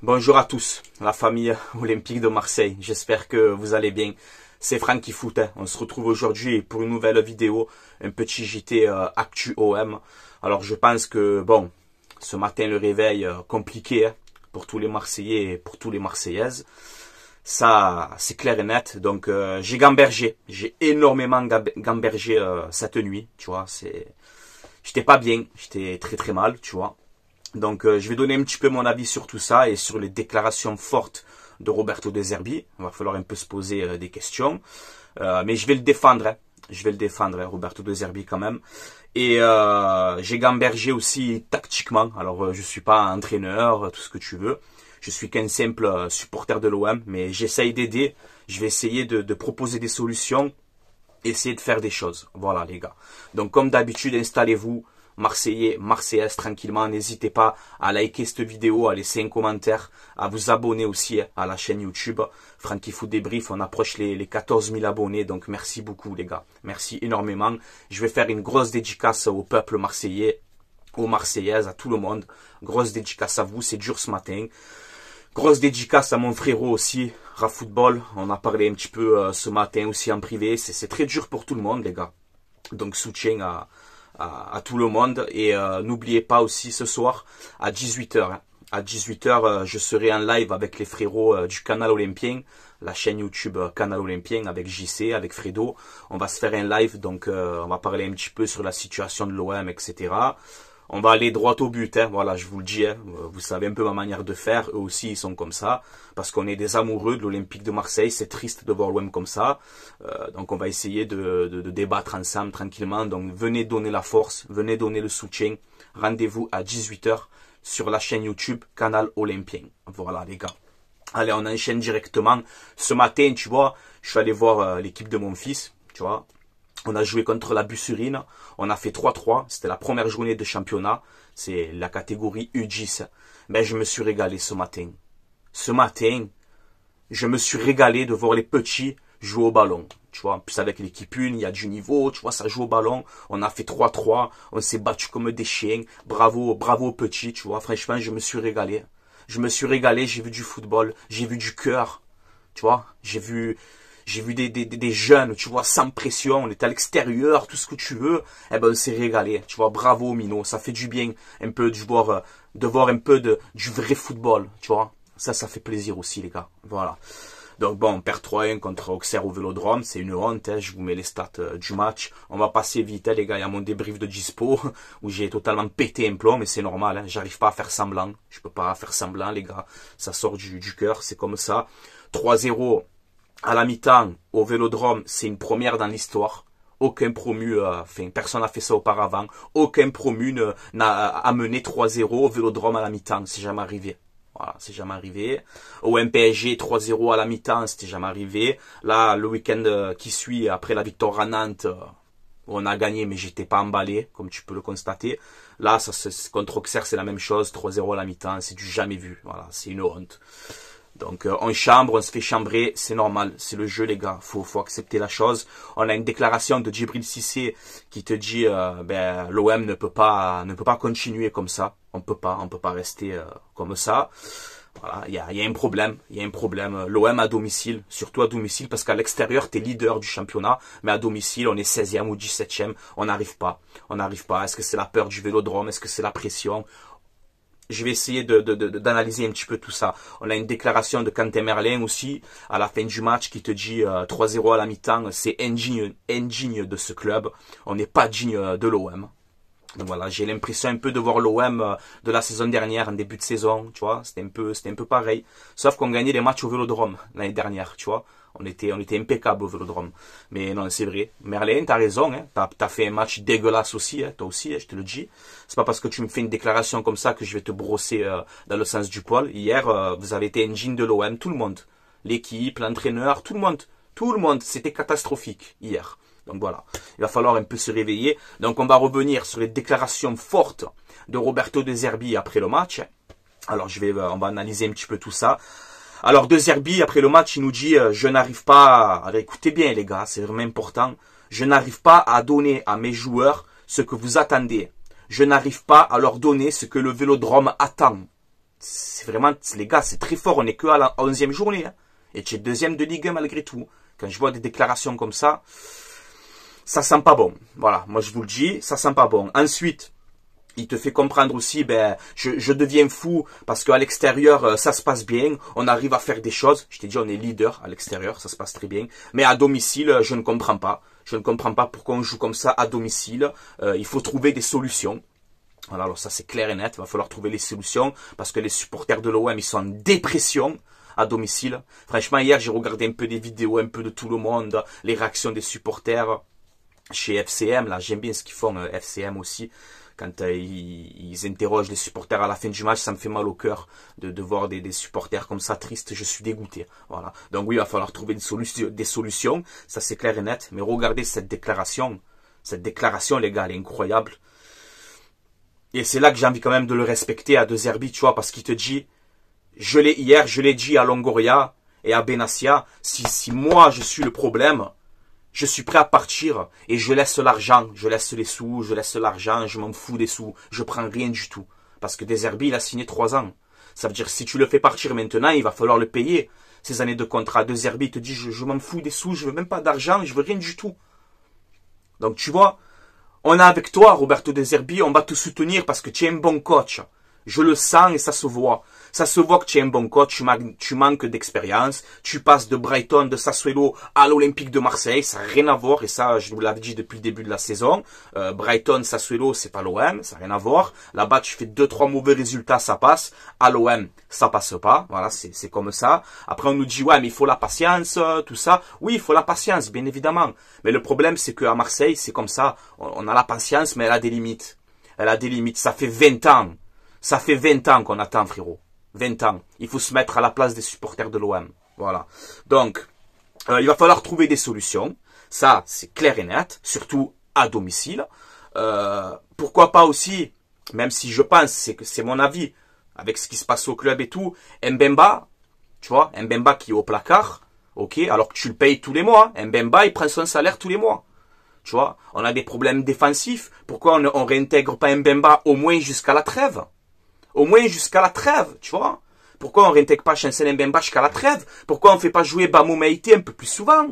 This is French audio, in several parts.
Bonjour à tous, la famille olympique de Marseille. J'espère que vous allez bien. C'est Francky Foot. On se retrouve aujourd'hui pour une nouvelle vidéo, un petit JT Actu OM. Alors je pense que, bon, ce matin le réveil compliqué pour tous les Marseillais et pour tous les Marseillaises. Ça, c'est clair et net. Donc j'ai gambergé. J'ai énormément gambergé cette nuit, tu vois. J'étais pas bien, j'étais très mal, tu vois. Donc je vais donner un petit peu mon avis sur tout ça et sur les déclarations fortes de Roberto De Zerbi. Il va falloir un peu se poser des questions. Mais je vais le défendre. Je vais le défendre, Roberto De Zerbi quand même. Et j'ai gambergé aussi tactiquement. Alors je suis pas entraîneur, tout ce que tu veux. Je suis qu'un simple supporter de l'OM. Mais j'essaye d'aider. Je vais essayer de proposer des solutions. Essayer de faire des choses. Voilà les gars. Donc comme d'habitude, installez-vous. Marseillais, Marseillaises, tranquillement, n'hésitez pas à liker cette vidéo, à laisser un commentaire, à vous abonner aussi à la chaîne YouTube. Francky Foot Débrief, on approche les 14 000 abonnés, donc merci beaucoup les gars, merci énormément. Je vais faire une grosse dédicace au peuple marseillais, aux Marseillaises, à tout le monde. Grosse dédicace à vous, c'est dur ce matin. Grosse dédicace à mon frérot aussi, Rafootball, on a parlé un petit peu ce matin aussi en privé, c'est très dur pour tout le monde les gars. Donc soutien à tout le monde et n'oubliez pas aussi ce soir à 18 h hein. À 18 h je serai en live avec les frérots du Canal Olympien, la chaîne YouTube Canal Olympien, avec JC, avec Fredo. On va se faire un live, donc on va parler un petit peu sur la situation de l'OM, etc. On va aller droit au but, hein. Voilà, je vous le dis, hein. Vous savez un peu ma manière de faire, eux aussi ils sont comme ça, parce qu'on est des amoureux de l'Olympique de Marseille, c'est triste de voir l'OM comme ça, donc on va essayer de débattre ensemble tranquillement, donc venez donner la force, venez donner le soutien, rendez-vous à 18 h sur la chaîne YouTube Canal Olympien, voilà les gars. Allez, on enchaîne directement, ce matin, tu vois, je suis allé voir l'équipe de mon fils, tu vois. On a joué contre la Bussurine, on a fait 3-3, c'était la première journée de championnat, c'est la catégorie U10. Mais je me suis régalé ce matin. Ce matin, je me suis régalé de voir les petits jouer au ballon. Tu vois, en plus avec l'équipe 1, il y a du niveau, tu vois, ça joue au ballon. On a fait 3-3, on s'est battu comme des chiens. Bravo, bravo aux petits, tu vois, franchement, je me suis régalé. Je me suis régalé, j'ai vu du football, j'ai vu du cœur, tu vois, j'ai vu des jeunes, tu vois, sans pression, on était à l'extérieur, tout ce que tu veux, eh ben on s'est régalé, tu vois, bravo Mino, ça fait du bien un peu de voir un peu du vrai football, tu vois, ça fait plaisir aussi les gars, voilà. Donc bon, on perd 3-1 contre Auxerre au Vélodrome, c'est une honte, hein, je vous mets les stats du match, on va passer vite, hein, les gars, il y a mon débrief de dispo, où j'ai totalement pété un plomb, mais c'est normal, hein, j'arrive pas à faire semblant, je peux pas faire semblant les gars, ça sort du cœur, c'est comme ça, 3-0, à la mi-temps, au Vélodrome, c'est une première dans l'histoire. Aucun promu, personne n'a fait ça auparavant. Aucun promu n'a amené 3-0 au Vélodrome à la mi-temps. C'est jamais arrivé. Voilà, c'est jamais arrivé. Au MPSG, 3-0 à la mi-temps, c'était jamais arrivé. Là, le week-end qui suit, après la victoire à Nantes, on a gagné, mais j'étais pas emballé, comme tu peux le constater. Là, contre Auxerre, c'est la même chose. 3-0 à la mi-temps, c'est du jamais vu. Voilà, c'est une honte. Donc on chambre, on se fait chambrer, c'est normal, c'est le jeu les gars, faut accepter la chose. On a une déclaration de Djibril Cissé qui te dit l'OM ne peut pas continuer comme ça, on peut pas rester comme ça. Voilà, il y a un problème, l'OM à domicile, surtout à domicile parce qu'à l'extérieur tu es leader du championnat, mais à domicile on est 16e ou 17e, on n'arrive pas. Est-ce que c'est la peur du Vélodrome, est-ce que c'est la pression? Je vais essayer d'analyser un petit peu tout ça. On a une déclaration de Quentin Merlin aussi, à la fin du match, qui te dit 3-0 à la mi-temps, c'est indigne de ce club. On n'est pas digne de l'OM. Donc voilà, j'ai l'impression un peu de voir l'OM de la saison dernière, en début de saison, tu vois. C'était un peu pareil. Sauf qu'on gagnait les matchs au Vélodrome l'année dernière, tu vois. On était impeccable au Vélodrome. Mais non, c'est vrai. Merlin, t'as raison, hein. T'as fait un match dégueulasse aussi, hein. Toi aussi, hein, je te le dis. C'est pas parce que tu me fais une déclaration comme ça que je vais te brosser dans le sens du poil. Hier, vous avez été indigne de l'OM, tout le monde. L'équipe, l'entraîneur, tout le monde. C'était catastrophique hier. Donc voilà, il va falloir un peu se réveiller. Donc on va revenir sur les déclarations fortes de Roberto De Zerbi après le match. Alors on va analyser un petit peu tout ça. Alors De Zerbi, après le match, il nous dit « Je n'arrive pas... » Alors écoutez bien les gars, c'est vraiment important. « Je n'arrive pas à donner à mes joueurs ce que vous attendez. Je n'arrive pas à leur donner ce que le Vélodrome attend. C'est vraiment, les gars, c'est très fort. On est que à la 11e journée. Hein. Et tu es deuxième de Ligue 1 malgré tout. Quand je vois des déclarations comme ça sent pas bon. Voilà, moi je vous le dis, ça sent pas bon. Ensuite, il te fait comprendre aussi, ben, je deviens fou parce qu'à l'extérieur, ça se passe bien. On arrive à faire des choses. Je t'ai dit, on est leader à l'extérieur, ça se passe très bien. Mais à domicile, je ne comprends pas. Je ne comprends pas pourquoi on joue comme ça à domicile. Il faut trouver des solutions. Voilà, alors ça c'est clair et net. Il va falloir trouver les solutions parce que les supporters de l'OM, ils sont en dépression à domicile. Franchement, hier, j'ai regardé un peu des vidéos, un peu de tout le monde, les réactions des supporters chez FCM. Là, j'aime bien ce qu'ils font, FCM aussi. Quand ils interrogent les supporters à la fin du match, ça me fait mal au cœur de voir des supporters comme ça tristes. Je suis dégoûté. Voilà. Donc oui, il va falloir trouver des solutions. Ça c'est clair et net. Mais regardez cette déclaration. Cette déclaration, les gars, elle est incroyable. Et c'est là que j'ai envie quand même de le respecter à De Zerbi, tu vois, parce qu'il te dit, je l'ai dit à Longoria et à Benassia, si moi je suis le problème, je suis prêt à partir et je laisse l'argent, je laisse les sous, je laisse l'argent, je m'en fous des sous, je prends rien du tout. Parce que De Zerbi, il a signé 3 ans. Ça veut dire que si tu le fais partir maintenant, il va falloir le payer. Ces années de contrat. De Zerbi te dit, je m'en fous des sous, je veux même pas d'argent, je veux rien du tout. Donc tu vois, on est avec toi, Roberto De Zerbi, on va te soutenir parce que tu es un bon coach. Je le sens et ça se voit. Ça se voit que tu es un bon coach, tu manques d'expérience. Tu passes de Brighton, de Sassuolo à l'Olympique de Marseille. Ça n'a rien à voir et ça, je vous l'avais dit depuis le début de la saison. Brighton, Sassuolo, c'est pas l'OM, ça n'a rien à voir. Là-bas, tu fais 2-3 mauvais résultats, ça passe. À l'OM, ça passe pas. Voilà, c'est comme ça. Après, on nous dit, ouais, mais il faut la patience, tout ça. Oui, il faut la patience, bien évidemment. Mais le problème, c'est qu'à Marseille, c'est comme ça. On a la patience, mais elle a des limites. Elle a des limites. Ça fait 20 ans. Ça fait 20 ans qu'on attend, frérot. 20 ans. Il faut se mettre à la place des supporters de l'OM. Voilà. Donc, il va falloir trouver des solutions. Ça, c'est clair et net. Surtout à domicile. Pourquoi pas aussi, même si je pense, c'est mon avis, avec ce qui se passe au club et tout, Mbemba, tu vois, Mbemba qui est au placard, ok, alors que tu le payes tous les mois. Mbemba, il prend son salaire tous les mois. Tu vois, on a des problèmes défensifs. Pourquoi on réintègre pas Mbemba au moins jusqu'à la trêve? Au moins jusqu'à la trêve, tu vois. Pourquoi on réintègre pas Chancel Mbemba jusqu'à la trêve? Pourquoi on fait pas jouer Bamou Meïté un peu plus souvent?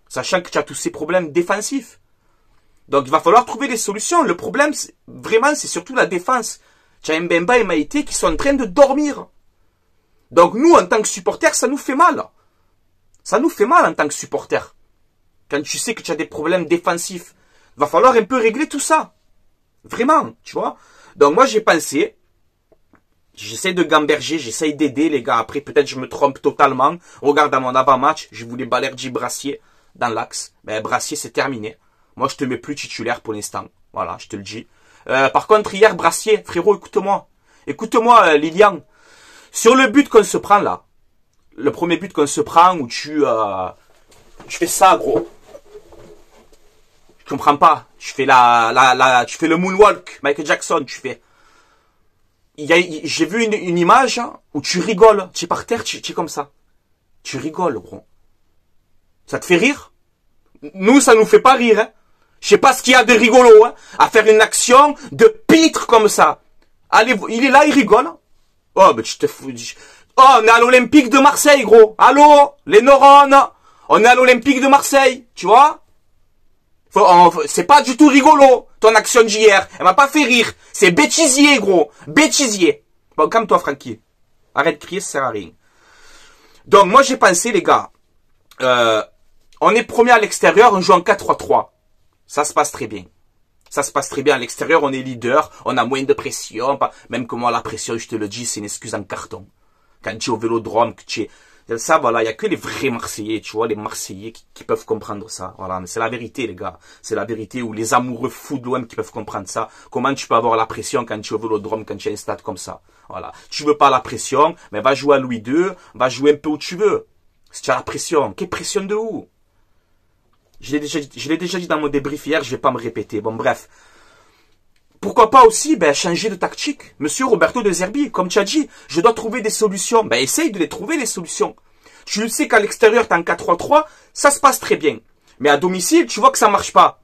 Sachant que tu as tous ces problèmes défensifs. Donc il va falloir trouver des solutions. Le problème, vraiment, c'est surtout la défense. Tu as Mbemba et Meïté qui sont en train de dormir. Donc nous, en tant que supporters, ça nous fait mal. Ça nous fait mal en tant que supporters. Quand tu sais que tu as des problèmes défensifs, il va falloir un peu régler tout ça. Vraiment, tu vois. Donc moi, j'ai pensé... J'essaie de gamberger, j'essaie d'aider les gars. Après, peut-être je me trompe totalement. Regarde à mon avant-match, je voulais Balerdi Brassier dans l'axe. Ben, Brassier, c'est terminé. Moi, je te mets plus titulaire pour l'instant. Voilà, je te le dis. Par contre, hier, Brassier, frérot, écoute-moi. Écoute-moi, Lilian. Sur le but qu'on se prend là, le premier but qu'on se prend où tu fais ça, gros. Je comprends pas. Tu fais tu fais le moonwalk, Michael Jackson, tu fais. J'ai vu une image où tu rigoles. Tu es par terre, tu es comme ça. Tu rigoles, gros. Ça te fait rire? Nous, ça nous fait pas rire, hein. Je sais pas ce qu'il y a de rigolo, hein, à faire une action de pitre comme ça. Allez, il est là, il rigole. Oh, mais tu te fous. Oh, on est à l'Olympique de Marseille, gros. Allô? Les neurones. On est à l'Olympique de Marseille. Tu vois? C'est pas du tout rigolo, ton action d'hier. Elle m'a pas fait rire. C'est bêtisier, gros. Bêtisier. Bon, calme-toi, Francky. Arrête de crier, ça sert à rien. Donc, moi, j'ai pensé, les gars, on est premier à l'extérieur, on joue en 4-3-3. Ça se passe très bien. Ça se passe très bien à l'extérieur, on est leader, on a moins de pression. Même que moi, la pression, je te le dis, c'est une excuse en carton. Quand tu es au Vélodrome, que tu es... Ça, voilà, il n'y a que les vrais Marseillais, tu vois, les Marseillais qui peuvent comprendre ça. Voilà, mais c'est la vérité, les gars. C'est la vérité, ou les amoureux fous de l'OM qui peuvent comprendre ça. Comment tu peux avoir la pression quand tu es au Vélodrome, quand tu as un stade comme ça. Voilà. Tu veux pas la pression, mais va jouer à Louis II, va jouer un peu où tu veux. Si tu as la pression, quelle pression de où? Je l'ai déjà dit dans mon débrief hier, je vais pas me répéter. Bon, bref. Pourquoi pas aussi, changer de tactique? Monsieur Roberto De Zerbi, comme tu as dit, je dois trouver des solutions. Essaye de les trouver, les solutions. Tu sais qu'à l'extérieur, t'es en 4-3-3, ça se passe très bien. Mais à domicile, tu vois que ça marche pas.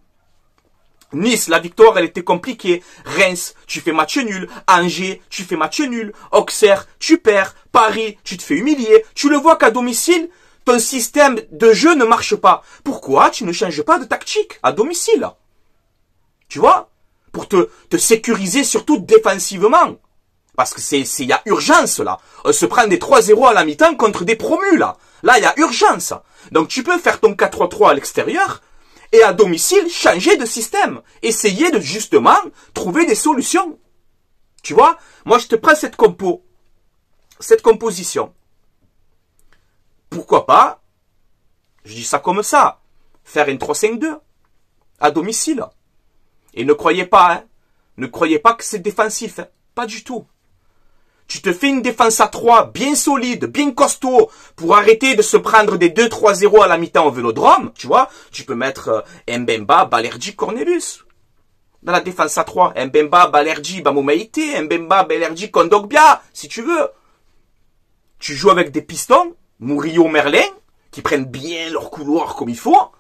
Nice, la victoire, elle était compliquée. Reims, tu fais match nul. Angers, tu fais match nul. Auxerre, tu perds. Paris, tu te fais humilier. Tu le vois qu'à domicile, ton système de jeu ne marche pas. Pourquoi tu ne changes pas de tactique à domicile? Tu vois? Pour te sécuriser surtout défensivement. Parce que il y a urgence, là. On se prend des 3-0 à la mi-temps contre des promus, là. Là, il y a urgence. Donc, tu peux faire ton 4-3-3 à l'extérieur et à domicile, changer de système. Essayer de, justement, trouver des solutions. Tu vois? Moi, je te prends cette composition. Pourquoi pas, je dis ça comme ça, faire une 3-5-2 à domicile. Et ne croyez pas, hein, ne croyez pas que c'est défensif, hein, pas du tout. Tu te fais une défense à 3 bien solide, bien costaud, pour arrêter de se prendre des 2-3-0 à la mi-temps au Vélodrome, tu vois. Tu peux mettre Mbemba, Balerdi, Cornelius. Dans la défense à 3, Mbemba, Balerdi, Bamoumaïte, Mbemba, Balerdi, Kondogbia, si tu veux. Tu joues avec des pistons, Murillo, Merlin, qui prennent bien leur couloir comme il faut,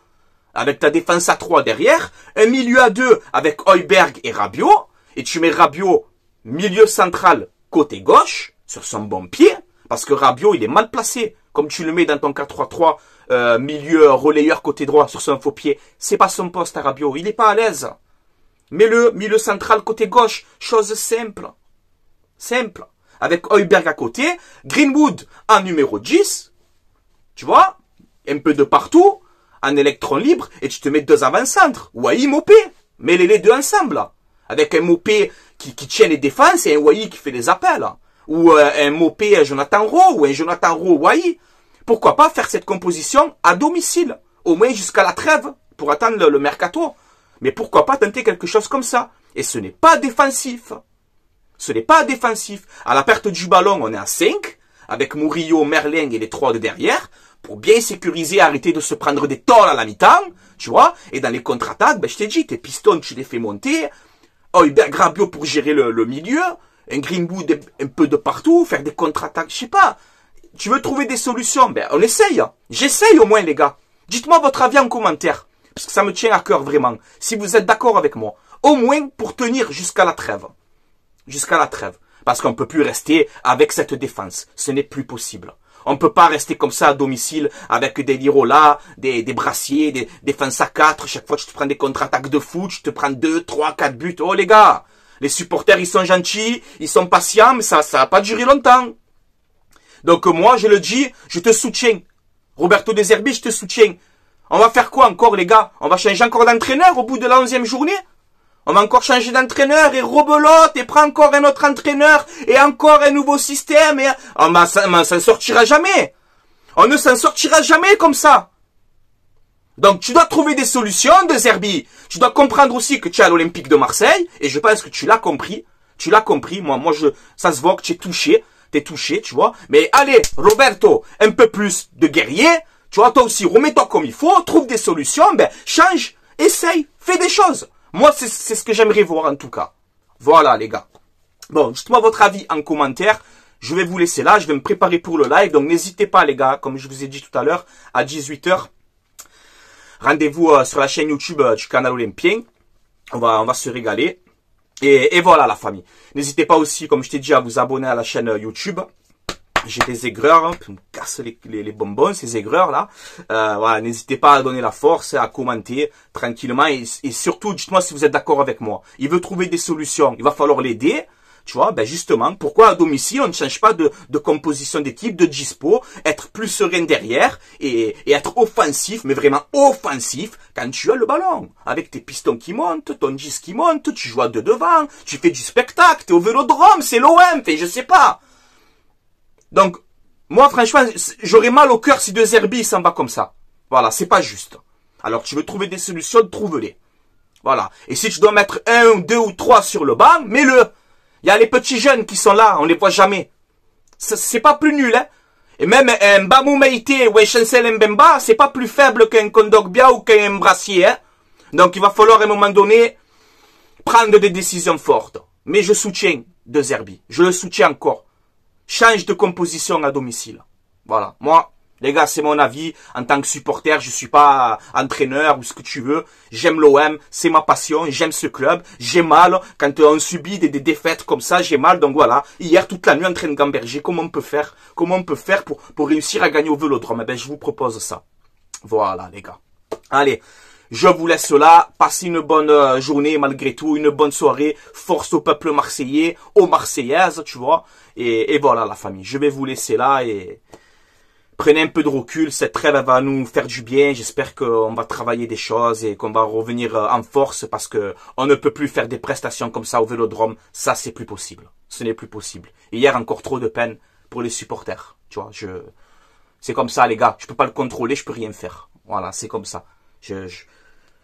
avec ta défense à 3 derrière, un milieu à 2 avec Højbjerg et Rabiot, et tu mets Rabiot milieu central côté gauche, sur son bon pied, parce que Rabiot, il est mal placé, comme tu le mets dans ton 4-3-3, milieu relayeur côté droit sur son faux pied. C'est pas son poste à Rabiot, il est pas à l'aise. Mets-le milieu central côté gauche, chose simple. Simple. Avec Højbjerg à côté, Greenwood en numéro 10, tu vois, un peu de partout, en électron libre, et tu te mets 2 avant-centres. Wai, Mopé, mets-les les deux ensemble, là. Avec un Mopé qui tient les défenses et un Wai qui fait les appels. Là. Ou un Mopé Jonathan Rowe, ou un Jonathan Rowe Wai. Pourquoi pas faire cette composition à domicile, au moins jusqu'à la trêve, pour attendre le mercato. Mais pourquoi pas tenter quelque chose comme ça? Et ce n'est pas défensif. Ce n'est pas défensif. À la perte du ballon, on est à 5, avec Murillo, Merlin et les 3 de derrière, pour bien sécuriser, arrêter de se prendre des torts à la mi-temps, tu vois. Et dans les contre-attaques, ben, je t'ai dit, tes pistons, tu les fais monter. Højbjerg, Rabiot pour gérer le milieu. Un Greenwood un peu de partout, faire des contre-attaques, je sais pas. Tu veux trouver des solutions? Ben, on essaye. J'essaye au moins, les gars. Dites-moi votre avis en commentaire. Parce que ça me tient à cœur vraiment. Si vous êtes d'accord avec moi. Au moins pour tenir jusqu'à la trêve. Jusqu'à la trêve. Parce qu'on ne peut plus rester avec cette défense. Ce n'est plus possible. On ne peut pas rester comme ça à domicile avec des Lirola, des brassiers, des défenses à 4. Chaque fois tu te prends des contre-attaques de foot, tu te prends 2, 3, 4 buts. Oh les gars, les supporters ils sont gentils, ils sont patients, mais ça va pas durer longtemps. Donc moi je le dis, je te soutiens. Roberto De Zerbi, je te soutiens. On va faire quoi encore les gars? On va changer encore d'entraîneur au bout de la 11e journée? On va encore changer d'entraîneur et rebelote et prend encore un autre entraîneur et encore un nouveau système et on s'en sortira jamais. On ne s'en sortira jamais comme ça. Donc tu dois trouver des solutions, De Zerbi. Tu dois comprendre aussi que tu es à l'Olympique de Marseille et je pense que tu l'as compris. Tu l'as compris. Moi ça se voit que tu es touché. T'es touché, tu vois. Mais allez, Roberto, un peu plus de guerrier. Tu vois, toi aussi, remets-toi comme il faut, trouve des solutions, ben change, essaye, fais des choses. Moi, c'est ce que j'aimerais voir en tout cas. Voilà les gars. Bon, dites-moi votre avis en commentaire. Je vais vous laisser là, je vais me préparer pour le live. Donc n'hésitez pas les gars, comme je vous ai dit tout à l'heure, à 18 h. Rendez-vous sur la chaîne YouTube du canal Olympien. On va se régaler. Et voilà la famille. N'hésitez pas aussi, comme je t'ai dit, à vous abonner à la chaîne YouTube. J'ai des aigreurs, hein, me casse les bonbons, ces aigreurs là. Voilà, n'hésitez pas à donner la force, à commenter tranquillement et surtout, dites-moi si vous êtes d'accord avec moi. Il veut trouver des solutions, il va falloir l'aider. Tu vois, ben justement, pourquoi à domicile on ne change pas de composition d'équipe, de dispo, être plus serein derrière et être offensif, mais vraiment offensif quand tu as le ballon. Avec tes pistons qui montent, ton 10 qui monte, tu joues à 2 devant, tu fais du spectacle, t'es au Vélodrome, c'est l'OM, enfin je sais pas. Donc, moi, franchement, j'aurais mal au cœur si De Zerbi s'en va comme ça. Voilà, c'est pas juste. Alors, tu veux trouver des solutions, trouve-les. Voilà. Et si tu dois mettre 1, 2 ou 3 sur le banc, mets-le. Il y a les petits jeunes qui sont là, on les voit jamais. C'est pas plus nul, hein. Et même un Bamoumaïte ou un Chancel Mbemba, c'est pas plus faible qu'un Kondogbia ou qu'un Brassier, hein. Donc, il va falloir à un moment donné prendre des décisions fortes. Mais je soutiens De Zerbi. Je le soutiens encore. Change de composition à domicile. Voilà. Moi, Les gars, c'est mon avis. En tant que supporter, je suis pas entraîneur ou ce que tu veux. J'aime l'OM, c'est ma passion, j'aime ce club. J'ai mal quand on subit des défaites comme ça, j'ai mal. Donc voilà, hier toute la nuit en train de gamberger. Comment on peut faire? Comment on peut faire pour réussir à gagner au Vélodrome? Eh ben, je vous propose ça. Voilà, les gars. Allez, je vous laisse là. Passez une bonne journée malgré tout, une bonne soirée. Force au peuple marseillais, aux Marseillaises, tu vois. Et voilà la famille. Je vais vous laisser là et prenez un peu de recul. Cette trêve elle va nous faire du bien. J'espère qu'on va travailler des choses et qu'on va revenir en force parce que on ne peut plus faire des prestations comme ça au Vélodrome. Ça, c'est plus possible. Ce n'est plus possible. Hier, encore trop de peine pour les supporters. Tu vois, c'est comme ça, les gars. Je peux pas le contrôler, je peux rien faire. Voilà, c'est comme ça. Je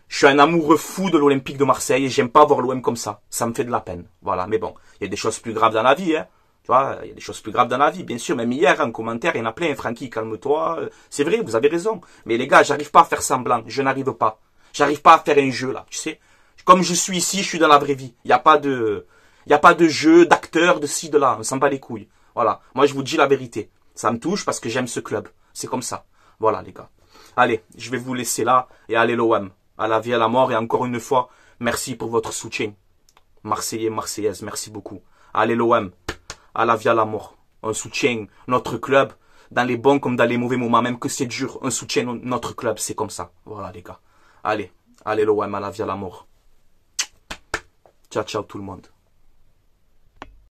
suis un amoureux fou de l'Olympique de Marseille et j'aime pas voir l'OM comme ça. Ça me fait de la peine. Voilà, mais bon, il y a des choses plus graves dans la vie, hein. Tu vois, il y a des choses plus graves dans la vie, bien sûr. Même hier, en commentaire, il y en a plein. Francky, calme-toi. C'est vrai, vous avez raison. Mais les gars, j'arrive pas à faire semblant. Je n'arrive pas. J'arrive pas à faire un jeu, là, tu sais. Comme je suis ici, je suis dans la vraie vie. Il n'y a pas de jeu, d'acteur, de ci, de là. On s'en bat les couilles. Voilà. Moi, je vous dis la vérité. Ça me touche parce que j'aime ce club. C'est comme ça. Voilà, les gars. Allez, je vais vous laisser là et allez l'OM. À la vie, à la mort. Et encore une fois, merci pour votre soutien. Marseillais, Marseillaises, merci beaucoup. Allez l'OM. À la vie, à la mort. On soutient notre club dans les bons comme dans les mauvais moments, même que c'est dur. On soutient notre club, c'est comme ça. Voilà, les gars. Allez l'OM, à la vie, à la mort. Ciao, ciao tout le monde.